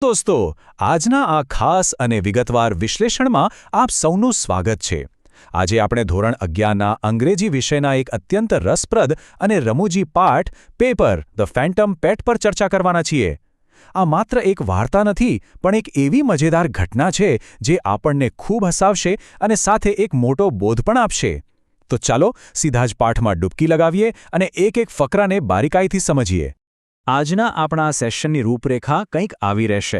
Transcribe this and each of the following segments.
દોસ્તો, આજના આ ખાસ અને વિગતવાર વિશ્લેષણમાં આપ સૌનું સ્વાગત છે. આજે આપણે ધોરણ 11ના અંગ્રેજી વિષયના એક અત્યંત રસપ્રદ અને રમૂજી પાઠ પેપર ધ ફેન્ટમ પેટ પર ચર્ચા કરવાના છીએ. આ માત્ર એક વાર્તા નથી, પણ એક એવી મજેદાર ઘટના છે જે આપણને ખૂબ હસાવશે અને સાથે એક મોટો બોધ પણ આપશે. તો ચાલો સીધા જ પાઠમાં ડૂબકી લગાવીએ અને એક ફકરાને બારીકાઈથી સમજીએ. આજના આપણા સેશનની રૂપરેખા કંઈક આવી રહેશે.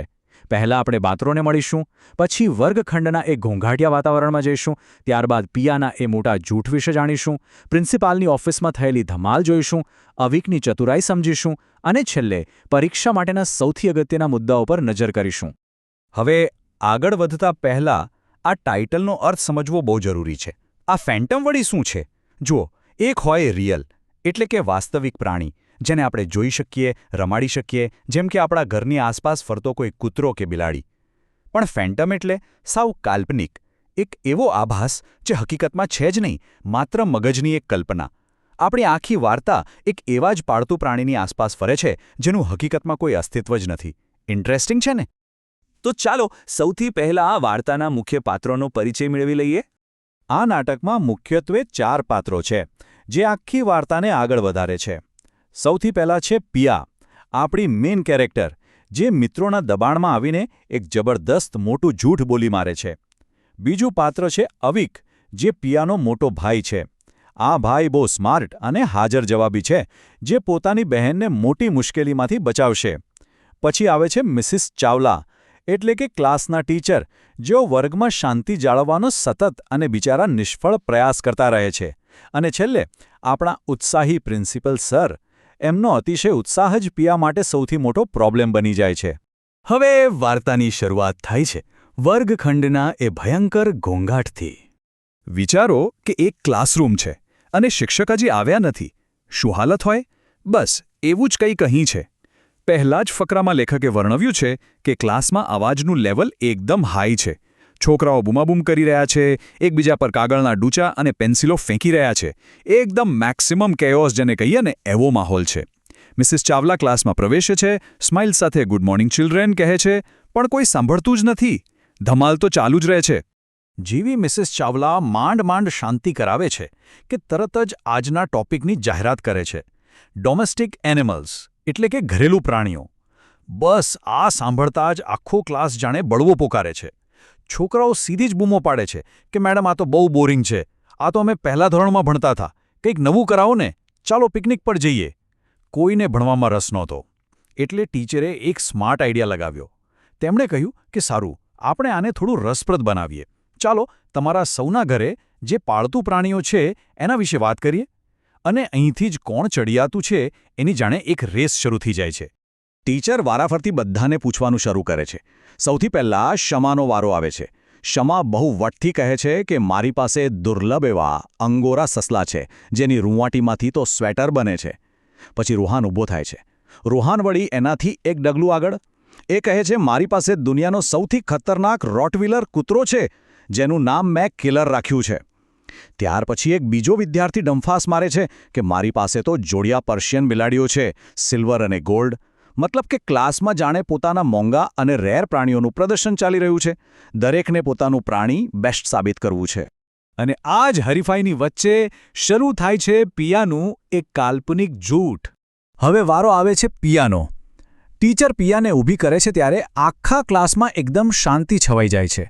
પહેલાં આપણે બાતરોને મળીશું, પછી વર્ગખંડના એ ઘોંઘાટિયા વાતાવરણમાં જઈશું, ત્યારબાદ પિયાના એ મોટા જૂઠ વિશે જાણીશું, પ્રિન્સિપાલની ઓફિસમાં થયેલી ધમાલ જોઈશું, અવિકની ચતુરાઈ સમજીશું અને છેલ્લે પરીક્ષા માટેના સૌથી અગત્યના મુદ્દાઓ પર નજર કરીશું. હવે આગળ વધતા પહેલાં આ ટાઇટલનો અર્થ સમજવો બહુ જરૂરી છે. આ ફેન્ટમ વળી શું છે? જુઓ, એક હોય રિયલ એટલે કે વાસ્તવિક પ્રાણી, જેને આપણે જોઈ શકીએ, રમાડી શકીએ, જેમ કે આપણા ઘરની આસપાસ ફરતો કોઈ કૂતરો કે બિલાડી. પણ ફેન્ટમ એટલે સાવ કાલ્પનિક, એક એવો આભાસ જે હકીકતમાં છે જ નહીં, માત્ર મગજની એક કલ્પના. આપણી આખી વાર્તા એક એવા જ પાળતુ પ્રાણીની આસપાસ ફરે છે જેનું હકીકતમાં કોઈ અસ્તિત્વ જ નથી. ઇન્ટરેસ્ટિંગ છે ને? તો ચાલો સૌથી પહેલાં આ વાર્તાના મુખ્ય પાત્રોનો પરિચય મેળવી લઈએ. આ નાટકમાં મુખ્યત્વે 4 પાત્રો છે જે આખી વાર્તાને આગળ વધારે છે. સૌથી પહેલાં છે પિયા, આપણી મેઇન કેરેક્ટર, જે મિત્રોના દબાણમાં આવીને એક જબરદસ્ત મોટું જૂઠ બોલી મારે છે. બીજું પાત્ર છે અવિક, જે પિયાનો મોટો ભાઈ છે. આ ભાઈ બહુ સ્માર્ટ અને હાજર જવાબી છે, જે પોતાની બહેનને મોટી મુશ્કેલીમાંથી બચાવશે. પછી આવે છે મિસિસ ચાવલા, એટલે કે ક્લાસના ટીચર, જેઓ વર્ગમાં શાંતિ જાળવવાનો સતત અને બિચારા નિષ્ફળ પ્રયાસ કરતા રહે છે. અને છેલ્લે આપણા ઉત્સાહી પ્રિન્સિપલ સર, એમનો અતિશય ઉત્સાહ જ પિયા માટે સૌથી મોટો પ્રોબ્લેમ બની જાય છે. હવે વાર્તાની શરૂઆત થાય છે વર્ગખંડના એ ભયંકર ઘોંઘાટથી. વિચારો કે એક ક્લાસરૂમ છે અને શિક્ષક હજી આવ્યા નથી. શું હાલત હોય? બસ એવું જ કંઈક અહીં છે. પહેલા જ ફકરામાં લેખકે વર્ણવ્યું છે કે ક્લાસમાં અવાજનું લેવલ એકદમ હાઈ છે. છોકરાઓ બૂમાબૂમ કરી રહ્યા છે, એકબીજા પર કાગળના ડૂચા અને પેન્સિલો ફેંકી રહ્યા છે. એકદમ મેક્સિમમ કેઓસ જેને કહીએ ને, એવો માહોલ છે. મિસિસ ચાવલા ક્લાસમાં પ્રવેશે છે, સ્માઇલ સાથે ગુડ મોર્નિંગ ચિલ્ડ્રેન કહે છે, પણ કોઈ સાંભળતું જ નથી. ધમાલ તો ચાલુ જ રહે છે. જેવી મિસિસ ચાવલા માંડ શાંતિ કરાવે છે કે તરત જ આજના ટોપિકની જાહેરાત કરે છે. ડોમેસ્ટિક એનિમલ્સ એટલે કે ઘરેલું પ્રાણીઓ. બસ આ સાંભળતા જ આખો ક્લાસ જાણે બળવો પોકારે છે. છોકરાઓ સીધી જ બૂમો પાડે છે કે મેડમ, આ તો બહુ બોરિંગ છે. આ તો અમે પહેલા ધોરણમાં ભણતા હતા. કંઈક નવું કરાવો ને, ચાલો પિકનિક પર જઈએ. કોઈને ભણવામાં રસ નહોતો. એટલે ટીચરે એક સ્માર્ટ આઈડિયા લગાવ્યો. તેમણે કહ્યું કે સારું, આપણે આને થોડું રસપ્રદ બનાવીએ. ચાલો તમારા સૌના ઘરે જે પાળતુ પ્રાણીઓ છે એના વિશે વાત કરીએ. અને અહીંથી જ કોણ ચડિયાતું છે એની જાણે એક રેસ શરૂ થઈ જાય છે. ટીચર વારાફરતી બધાને પૂછવાનું શરૂ કરે છે. સૌથી પહેલાં શમાનો વારો આવે છે. શમા બહુ વટથી કહે છે કે મારી પાસે દુર્લભ એવા અંગોરા સસલા છે, જેની રૂંવાટીમાંથી તો સ્વેટર બને છે. પછી રૂહાન ઊભો થાય છે. રૂહાન વળી એનાથી એક ડગલું આગળ. એ કહે છે મારી પાસે દુનિયાનો સૌથી ખતરનાક રોટવીલર કૂતરો છે, જેનું નામ મેં કિલર રાખ્યું છે. ત્યાર પછી એક બીજો વિદ્યાર્થી ડંફાસ મારે છે કે મારી પાસે તો જોડિયા પર્શિયન બિલાડીઓ છે, સિલ્વર અને ગોલ્ડ. મતલબ કે ક્લાસમાં જાણે પોતાના મોંઘા અને રેર પ્રાણીઓનું પ્રદર્શન ચાલી રહ્યું છે. દરેકને પોતાનું પ્રાણી બેસ્ટ સાબિત કરવું છે. અને આ જ હરીફાઈની વચ્ચે શરૂ થાય છે પિયાનું એક કાલ્પનિક જૂઠ. હવે વારો આવે છે પિયાનો. ટીચર પિયાને ઊભી કરે છે ત્યારે આખા ક્લાસમાં એકદમ શાંતિ છવાઈ જાય છે.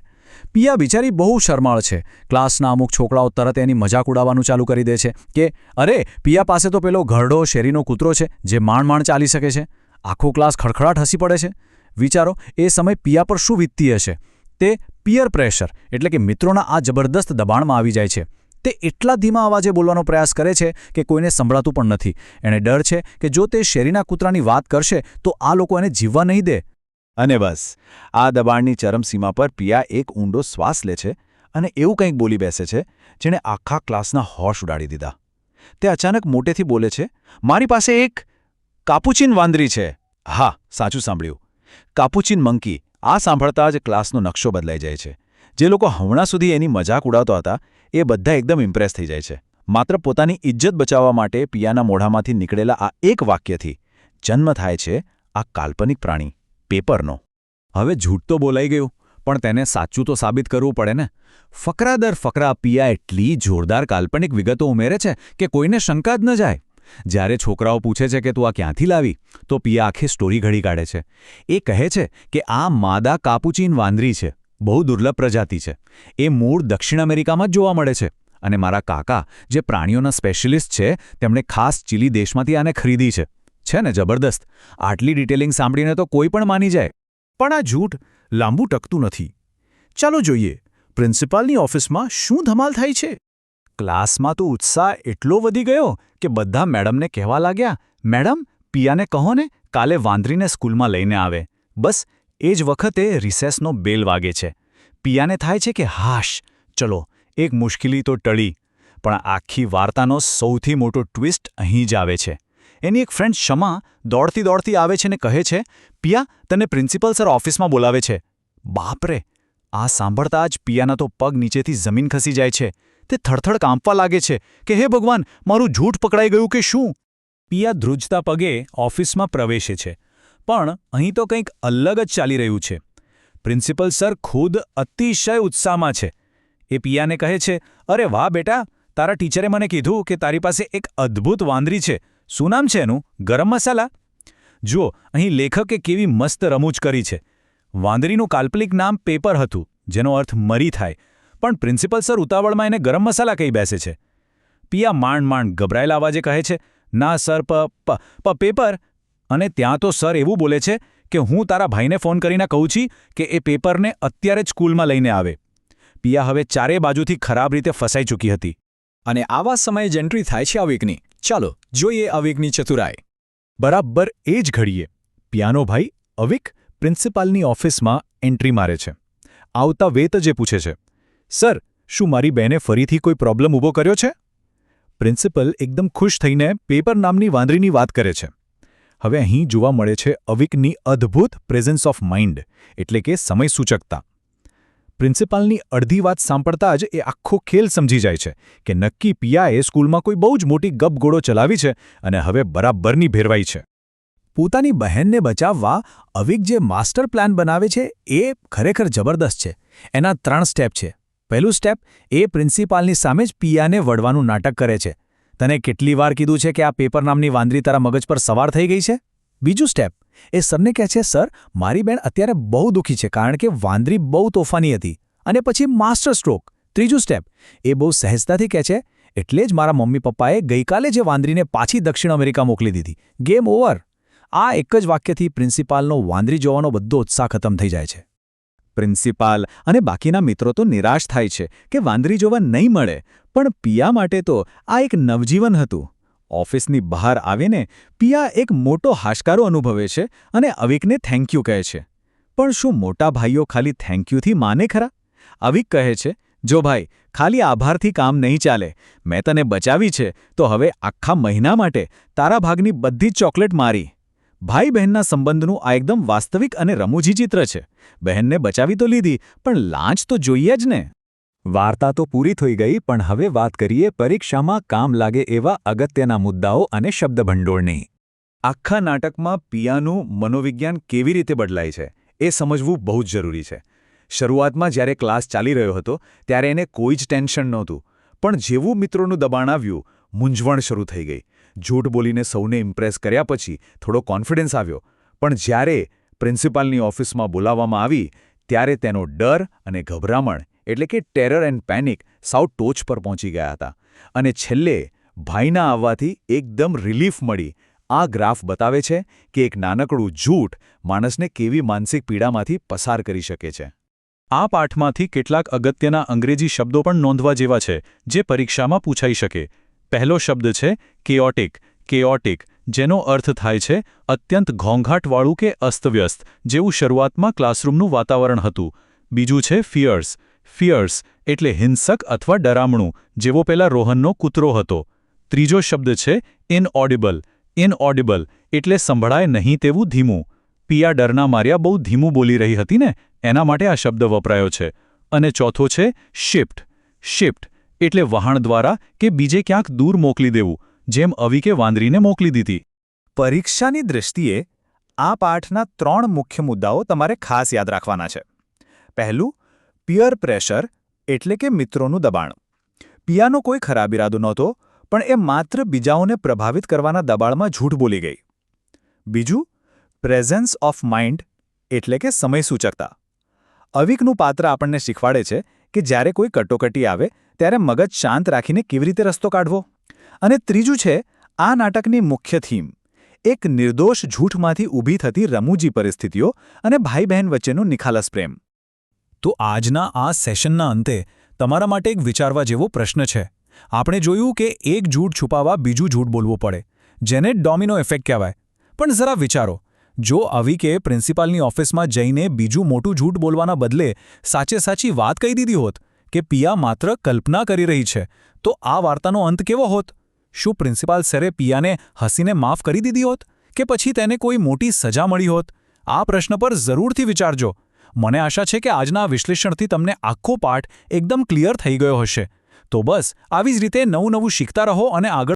પિયા બિચારી બહુ શરમાળ છે. ક્લાસના અમુક છોકરાઓ તરત એની મજાક ઉડાવવાનું ચાલુ કરી દે છે કે અરે, પિયા પાસે તો પેલો ઘરડો શેરીનો કૂતરો છે જે માંડ ચાલી શકે છે. આખો ક્લાસ ખડખડાટ હસી પડે છે. વિચારો એ સમય પિયા પર શું વીતતી હશે. તે પિયર પ્રેશર એટલે કે મિત્રોના આ જબરદસ્ત દબાણમાં આવી જાય છે. તે એટલા ધીમા અવાજે બોલવાનો પ્રયાસ કરે છે કે કોઈને સંભળાતું પણ નથી. એને ડર છે કે જો તે શેરીના કૂતરાની વાત કરશે તો આ લોકો એને જીવવા નહીં દે. અને બસ આ દબાણની ચરમસીમા પર પિયા એક ઊંડો શ્વાસ લે છે અને એવું કંઈક બોલી બેસે છે જેણે આખા ક્લાસના હોશ ઉડાડી દીધા. તે અચાનક મોટેથી બોલે છે, મારી પાસે એક કાપુચિન વાંદરી છે. હા, સાચું સાંભળ્યું, કાપુચિન મંકી. આ સાંભળતા જ ક્લાસનો નકશો બદલાઈ જાય છે. જે લોકો હમણાં સુધી એની મજાક ઉડાવતા હતા એ બધા એકદમ ઇમ્પ્રેસ થઈ જાય છે. માત્ર પોતાની ઇજ્જત બચાવવા માટે પિયાના મોઢામાંથી નીકળેલા આ એક વાક્યથી જન્મ થાય છે આ કાલ્પનિક પ્રાણી પેપરનો. હવે જૂઠ તો બોલાઈ ગયું, પણ તેને સાચું તો સાબિત કરવું પડે ને. ફકરા દર ફકરા પિયા એટલી જોરદાર કાલ્પનિક વિગતો ઉમેરે છે કે કોઈને શંકા જ ન જાય. જ્યારે છોકરાઓ પૂછે છે કે તું આ ક્યાંથી લાવી, તો પિયા આખી સ્ટોરી ઘડી કાઢે છે. એ કહે છે કે આ માદા કાપુચીન વાંદરી છે, બહુ દુર્લભ પ્રજાતિ છે. એ મૂળ દક્ષિણ અમેરિકામાં જ જોવા મળે છે. અને મારા કાકા, જે પ્રાણીઓના સ્પેશિયલિસ્ટ છે, તેમણે ખાસ ચીલી દેશમાંથી આને ખરીદી છે. છે ને જબરદસ્ત? આટલી ડિટેલિંગ સાંભળીને તો કોઈ પણ માની જાય. પણ આ જૂઠ લાંબુ ટકતું નથી. ચાલો જોઈએ, પ્રિન્સિપાલની ઓફિસમાં શું ધમાલ થાય છે. ક્લાસમાં તો ઉત્સાહ એટલો વધી ગયો કે બધા મેડમને કહેવા લાગ્યા, મેડમ, પિયાને કહો ને કાલે વાંદરીને સ્કૂલમાં લઈને આવે. બસ એ જ વખતે રિસેસનો બેલ વાગે છે. પિયાને થાય છે કે હાશ, ચલો એક મુશ્કેલી તો ટળી. પણ આખી વાર્તાનો સૌથી મોટો ટ્વિસ્ટ અહીં જ આવે છે. એની એક ફ્રેન્ડ શમા દોડતી દોડતી આવે છે ને કહે છે, પિયા, તને પ્રિન્સિપલ સર ઓફિસમાં બોલાવે છે. બાપરે! આ સાંભળતા જ પિયાના તો પગ નીચેથી જમીન ખસી જાય છે. તે થરથડ કાંપવા લાગે છે કે હે ભગવાન, મારું જૂઠ પકડાઈ ગયું કે શું? પિયા ધ્રુજતા પગે ઓફિસમાં પ્રવેશે છે. પણ અહીં તો કંઈક અલગ જ ચાલી રહ્યું છે. પ્રિન્સિપલ સર ખુદ અતિશય ઉત્સાહમાં છે. એ પિયાને કહે છે, અરે વાહ બેટા, તારા ટીચરે મને કીધું કે તારી પાસે એક અદ્ભુત વાંદરી છે. શું નામ છે એનું? ગરમ મસાલા? જુઓ, અહીં લેખકે કેવી મસ્ત રમૂજ કરી છે. વાંદરીનું કાલ્પનિક નામ પેપર હતું, જેનો અર્થ મરી થાય. પણ પ્રિન્સિપલ સર ઉતાવળમાં એને ગરમ મસાલા કહી બેસે છે. પિયા માંડ ગભરાયેલા અવાજે કહે છે, ના સર, પેપર. અને ત્યાં તો સર એવું બોલે છે કે હું તારા ભાઈને ફોન કરીને કહું છું કે એ પેપરને અત્યારે જ સ્કૂલમાં લઈને આવે. પિયા હવે ચારે બાજુથી ખરાબ રીતે ફસાઈ ચૂકી હતી. અને આવા સમયે જ એન્ટ્રી થાય છે અવિકની. ચાલો જોઈએ અવિકની ચતુરાઈ. બરાબર એ જ ઘડીએ પિયાનો ભાઈ અવિક પ્રિન્સિપાલની ઓફિસમાં એન્ટ્રી મારે છે. આવતા વેત જ પૂછે છે, સર, શું મારી બહેને ફરીથી કોઈ પ્રોબ્લેમ ઊભો કર્યો છે? પ્રિન્સિપલ એકદમ ખુશ થઈને પેપર નામની વાંદરીની વાત કરે છે. હવે અહીં જોવા મળે છે અવિકની અદ્ભુત પ્રેઝન્સ ઓફ માઇન્ડ, એટલે કે સમય સૂચકતા. પ્રિન્સિપાલની અડધી વાત સાંભળતા જ એ આખો ખેલ સમજી જાય છે કે નક્કી પિયાએ સ્કૂલમાં કોઈ બહુ જ મોટી ગપગોળો ચલાવી છે અને હવે બરાબરની ભેરવાઈ છે. પોતાની બહેનને બચાવવા અવિક જે માસ્ટર પ્લાન બનાવે છે એ ખરેખર જબરદસ્ત છે. એના 3 સ્ટેપ છે. પહેલું સ્ટેપ, એ પ્રિન્સિપાલની સામે જ પિયાને વળવાનું નાટક કરે છે. તને કેટલી વાર કીધું છે કે આ પેપર નામની વાંદરી તારા મગજ પર સવાર થઈ ગઈ છે? બીજું સ્ટેપ, એ સરને કહે છે, સર, મારી બહેન અત્યારે બહુ દુઃખી છે કારણ કે વાંદરી બહુ તોફાની હતી. અને પછી માસ્ટર સ્ટ્રોક. ત્રીજું સ્ટેપ, એ બહુ સહેજતાથી કહે છે, એટલે જ મારા મમ્મી પપ્પાએ ગઈકાલે જે વાંદરીને પાછી દક્ષિણ અમેરિકા મોકલી દીધી. Game over. આ એક જ વાક્યથી પ્રિન્સિપાલનો વાંદરી જોવાનો બધો ઉત્સાહ ખતમ થઈ જાય છે. પ્રિન્સિપાલ અને બાકીના મિત્રો તો નિરાશ થાય છે કે વાંદરી જોવા નહીં મળે, પણ પિયા માટે તો આ એક નવજીવન હતું. ઓફિસની બહાર આવીને પિયા એક મોટો હાશકારો અનુભવે છે અને અવિકને થેન્ક યુ કહે છે. પણ શું મોટા ભાઈઓ ખાલી થેન્ક યુથી માને ખરા? અવિક કહે છે, જો ભાઈ, ખાલી આભારથી કામ નહીં ચાલે. મેં તને બચાવી છે, તો હવે આખા મહિના માટે તારા ભાગની બધી જ ચોકલેટ મારી. ભાઈ બહેનના સંબંધનું આ એકદમ વાસ્તવિક અને રમૂજી ચિત્ર છે. બહેનને બચાવી તો લીધી, પણ લાંચ તો જોઈએ જ ને. વાર્તા તો પૂરી થઈ ગઈ, પણ હવે વાત કરીએ પરીક્ષામાં કામ લાગે એવા અગત્યના મુદ્દાઓ અને શબ્દભંડોળની. આખા નાટકમાં પિયાનું મનોવિજ્ઞાન કેવી રીતે બદલાય છે એ સમજવું બહુ જ જરૂરી છે. શરૂઆતમાં જ્યારે ક્લાસ ચાલી રહ્યો હતો ત્યારે એને કોઈ જ ટેન્શન નહોતું, પણ જેવું મિત્રોનું દબાણ આવ્યું, મૂંઝવણ શરૂ થઈ ગઈ. જૂઠ બોલીને સૌને ઇમ્પ્રેસ કર્યા પછી થોડો કોન્ફિડન્સ આવ્યો, પણ જ્યારે પ્રિન્સિપાલની ઓફિસમાં બોલાવવામાં આવી ત્યારે તેનો ડર અને ગભરામણ, એટલે કે ટેરર એન્ડ પેનિક, સાવ ટોચ પર પહોંચી ગયા હતા. અને છેલ્લે ભાઈના આવવાથી એકદમ રિલીફ મળી. આ ગ્રાફ બતાવે છે કે એક નાનકડું જૂઠ માણસને કેવી માનસિક પીડામાંથી પસાર કરી શકે છે. આ પાઠમાંથી કેટલાક અગત્યના અંગ્રેજી શબ્દો પણ નોંધવા જેવા છે જે પરીક્ષામાં પૂછાઈ શકે. પહેલો શબ્દ છે કેઓટિક. કેઓટિક, જેનો અર્થ થાય છે અત્યંત ઘોંઘાટવાળું કે અસ્તવ્યસ્ત, જેવું શરૂઆતમાં ક્લાસરૂમનું વાતાવરણ હતું. બીજું છે ફિયર્સ. ફિયર્સ એટલે હિંસક અથવા ડરામણું, જેવો પેલા રોહનનો કૂતરો હતો. ત્રીજો શબ્દ છે ઇનઓડિબલ. ઇનઓડિબલ એટલે સંભળાય નહીં તેવું ધીમું. પિયા ડરના માર્યા બહુ ધીમું બોલી રહી હતી ને, એના માટે આ શબ્દ વપરાયો છે. અને ચોથો છે શિફ્ટ. શિફ્ટ એટલે વહાણ દ્વારા કે બીજે ક્યાંક દૂર મોકલી દેવું, જેમ અવિકે વાંદરીને મોકલી દીધી. પરીક્ષાની દૃષ્ટિએ આ પાઠના 3 મુખ્ય મુદ્દાઓ તમારે ખાસ યાદ રાખવાના છે. પહેલું, પિયર પ્રેશર એટલે કે મિત્રોનું દબાણ. પિયાનો કોઈ ખરાબ ઇરાદો નહોતો, પણ એ માત્ર બીજાઓને પ્રભાવિત કરવાના દબાણમાં જૂઠ બોલી ગઈ. બીજું, પ્રેઝન્સ ઓફ માઇન્ડ એટલે કે સમયસૂચકતા. અવિકનું પાત્ર આપણને શીખવાડે છે કે જ્યારે કોઈ કટોકટી આવે ત્યારે મગજ શાંત રાખીને કેવી રીતે રસ્તો કાઢવો. અને ત્રીજું છે આ નાટકની મુખ્ય થીમ, એક નિર્દોષ જૂઠમાંથી ઊભી થતી રમૂજી પરિસ્થિતિઓ અને ભાઈ બહેન વચ્ચેનો નિખાલસ પ્રેમ. તો આજના આ સેશનના અંતે તમારા માટે એક વિચારવા જેવો પ્રશ્ન છે. આપણે જોયું કે એક જૂઠ છુપાવવા બીજું જૂઠ બોલવું પડે, જેને ડોમિનો ઇફેક્ટ કહેવાય. પણ જરા વિચારો, જો અવિકે પ્રિન્સિપાલની ઓફિસમાં જઈને બીજું મોટું જૂઠ બોલવાના બદલે સાચી વાત કહી દીધી હોત કે પિયા માત્ર કલ્પના કરી રહી છે, તો આ વાર્તાનો અંત કેવો હોત? શું પ્રિન્સિપાલ સરે પિયાને હસીને માફ કરી દીધી હોત કે પછી તેને કોઈ મોટી સજા મળી હોત? આ પ્રશ્ન પર જરૂરથી વિચારજો. મને આશા છે કે આજના વિશ્લેષણથી તમને આખો પાઠ એકદમ ક્લિયર થઈ ગયો હશે. તો બસ આવી જ રીતે નવું શીખતા રહો અને આગળ